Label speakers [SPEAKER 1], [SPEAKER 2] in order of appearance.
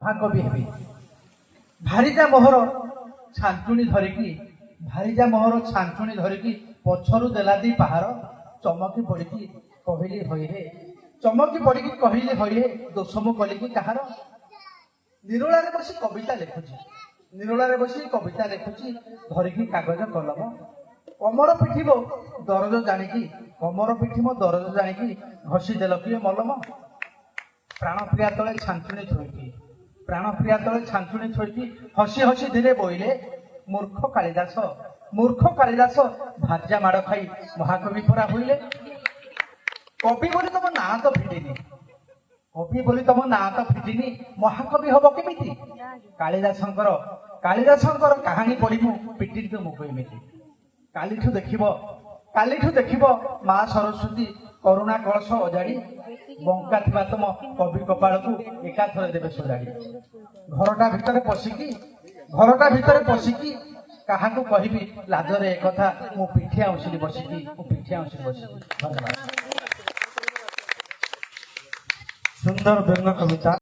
[SPEAKER 1] महाकवि हेबी भारीजा मोहर छांचुणी धरिकी भारीजा मोहर छांचुणी धरिकी पछरु देला दी पहाड़ चमकी पड़िकी कहली हई रे चमकी पड़िकी कहली हई रे दोष मु कलिकी कहार निरोलारे बसी कविता लिखुची निरोलारे बसी कविता लिखुची धरिकी कागज कलम कमर पिठिब दरज जानिकी कमर पिठिब दरज जानिकी घसी देल किए मलम प्राणप्रिया तले छांचुणी थोइकी प्राणप्रिया तले छांचुणी थोइकी हसी हसी धीरे बोइले मूर्ख कालिदास भाजा माड़ खाई महाकवि परा होइले कवि बोली तुम ना तो फिटिनी कवि बोली तुम ना तो फिटिनी महाकवि हब केमिति कालिदासंकर कहानी पढ़ी मु पिटी तो मुख एमिति कालीठू देखिब माँ सरस्वती करुणा कलश अजाड़ी बंका थिबा तुम कवि कपाल को एकाथरे देवे सजाड़ी घरटा भितर पशिकी कहा कहबी लाजरे एक कथा मु पिठिया उछली बसिकी धन्यवाद। सुंदर व्यंग कविता।